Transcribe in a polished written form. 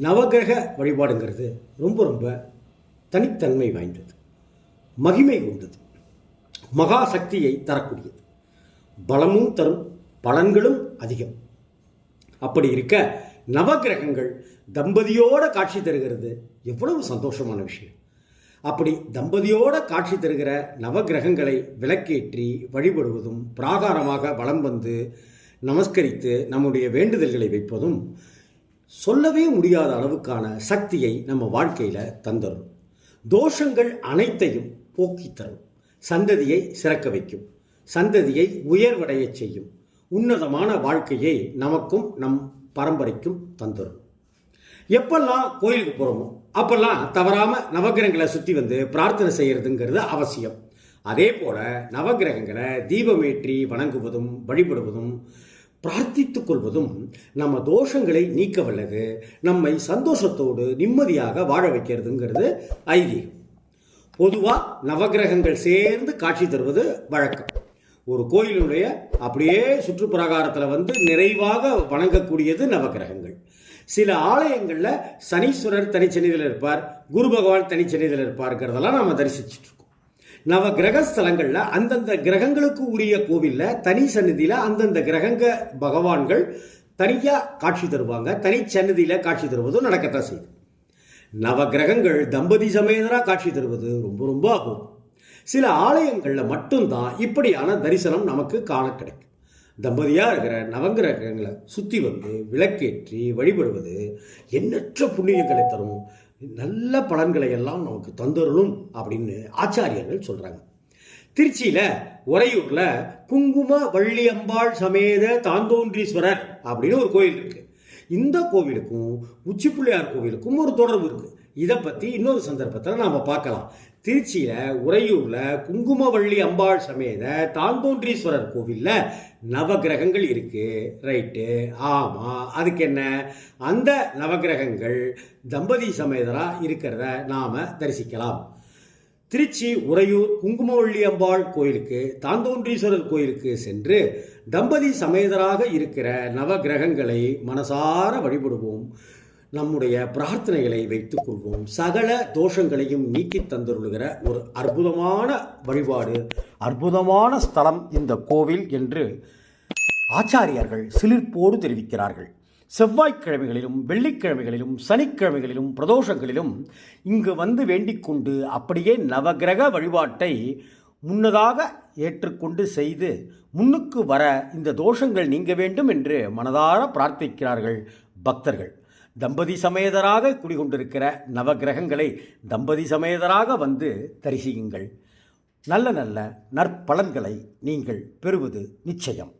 நவகிரக வழிபாடுங்கிறது ரொம்ப ரொம்ப தனித்தன்மை வாய்ந்தது, மகிமை கொண்டது, மகா சக்தியை தரக்கூடியது, பலமும் தரும், பலன்களும் அதிகம். அப்படி இருக்க நவகிரகங்கள் தம்பதியோட காட்சி தருகிறது எவ்வளவு சந்தோஷமான விஷயம். அப்படி தம்பதியோட காட்சி தருகிற நவகிரகங்களை விளக்கேற்றி வழிபடுவதும், பிராகாரமாக வலம் வந்து நமஸ்கரித்து நம்முடைய வேண்டுதல்களை வைப்பதும் சொல்லவே முடியாத அளவுக்கான சக்தியை நம்ம வாழ்க்கையில் தந்துடும். தோஷங்கள் அனைத்தையும் போக்கித் தரும், சந்ததியை சிறக்க வைக்கும், சந்ததியை உயர்வடைய செய்யும், உன்னதமான வாழ்க்கையை நமக்கும் நம் பரம்பரைக்கும் தந்துடும். எப்பெல்லாம் கோயிலுக்கு போகிறோமோ அப்பெல்லாம் தவறாமல் நவகிரகங்களை சுற்றி வந்து பிரார்த்தனை செய்கிறதுங்கிறது அவசியம். அதே போல் நவகிரகங்களை தீபமேற்றி வணங்குவதும் வழிபடுவதும் பிரார்த்தித்துக் கொள்வதும் நம்ம தோஷங்களை நீக்க வல்லது, நம்மை சந்தோஷத்தோடு நிம்மதியாக வாழ வைக்கிறதுங்கிறது ஐதீகம். பொதுவாக நவகிரகங்கள் சேர்ந்து காட்சி தருவது வழக்கம். ஒரு கோயிலுடைய அப்படியே சுற்றுப்பிரகாரத்தில் வந்து நிறைவாக வணங்கக்கூடியது நவகிரகங்கள். சில ஆலயங்களில் சனீஸ்வரர் தனிச்சனிதில் இருப்பார், குரு பகவான் தனிச்சனிதில் இருப்பார்ங்கிறதெல்லாம் நாம் தரிசிச்சுட்டு இருக்கோம். நவ கிரக ஸ்தலங்களில் அந்தந்த கிரகங்களுக்கு உரிய கோவிலில் தனி சந்நிதியில் அந்தந்த கிரகங்க பகவான்கள் தனியாக காட்சி தருவாங்க, தனி சந்நிதியில் காட்சி தருவதும் நடக்கத்தான் செய்யுது. நவ கிரகங்கள் தம்பதி சமேதராக காட்சி தருவது ரொம்ப ரொம்ப ஆகும். சில ஆலயங்களில் மட்டும்தான் இப்படியான தரிசனம் நமக்கு காண கிடைக்கும். தம்பதியாக இருக்கிற நவகிரகங்களை சுற்றி வந்து விளக்கேற்றி வழிபடுவது எண்ணற்ற புண்ணியங்களை தரும், நல்ல பலன்களை எல்லாம் நமக்கு தந்தருளும் அப்படின்னு ஆச்சாரியர்கள் சொல்கிறாங்க. திருச்சியில் உறையூரில் குங்கும வள்ளியம்பாள் சமேத தாந்தோன்றீஸ்வரர் அப்படின்னு ஒரு கோயில் இருக்குது. இந்த கோவிலுக்கும் உச்சிப்பிள்ளையார் கோவிலுக்கும் ஒரு தொடர்பு இருக்குது. இதை பற்றி இன்னொரு சந்தர்ப்பத்தில் நாம் பார்க்கலாம். திருச்சியில் உறையூரில் குங்குமவள்ளி அம்பாள் சமேத தாந்தோன்றீஸ்வரர் கோவிலில் நவகிரகங்கள் இருக்குது. ரைட்டு, ஆமாம். அதுக்கு என்ன, அந்த நவகிரகங்கள் தம்பதி சமேதராக இருக்கிறத நாம் தரிசிக்கலாம். திருச்சி உறையூர் குங்குமவள்ளி அம்பாள் கோயிலுக்கு, தாந்தோன்றீஸ்வரர் கோயிலுக்கு சென்று தம்பதி சமேதராக இருக்கிற நவகிரகங்களை மனசார வழிபடுவோம், நம்முடைய பிரார்த்தனைகளை வைத்துக் கொள்வோம். சகல தோஷங்களையும் நீக்கி தந்துருளுகிற ஒரு அற்புதமான வழிபாடு, அற்புதமான ஸ்தலம் இந்த கோவில் என்று ஆச்சாரியர்கள் சிலிர்ப்போடு தெரிவிக்கிறார்கள். செவ்வாய்க்கிழமைகளிலும் வெள்ளிக்கிழமைகளிலும் சனிக்கிழமைகளிலும் பிரதோஷங்களிலும் இங்கு வந்து வேண்டிக் கொண்டு அப்படியே நவகிரக வழிபாட்டை முன்னதாக ஏற்றுக்கொண்டு செய்து முன்னுக்கு வர இந்த தோஷங்கள் நீங்க வேண்டும் என்று மனதார பிரார்த்திக்கிறார்கள் பக்தர்கள். தம்பதி சமேதராக குடிகொண்டிருக்கிற நவகிரகங்களை தம்பதி சமேதராக வந்து தரிசியுங்கள். நல்ல நல்ல நற்பலன்களை நீங்கள் பெறுவது நிச்சயம்.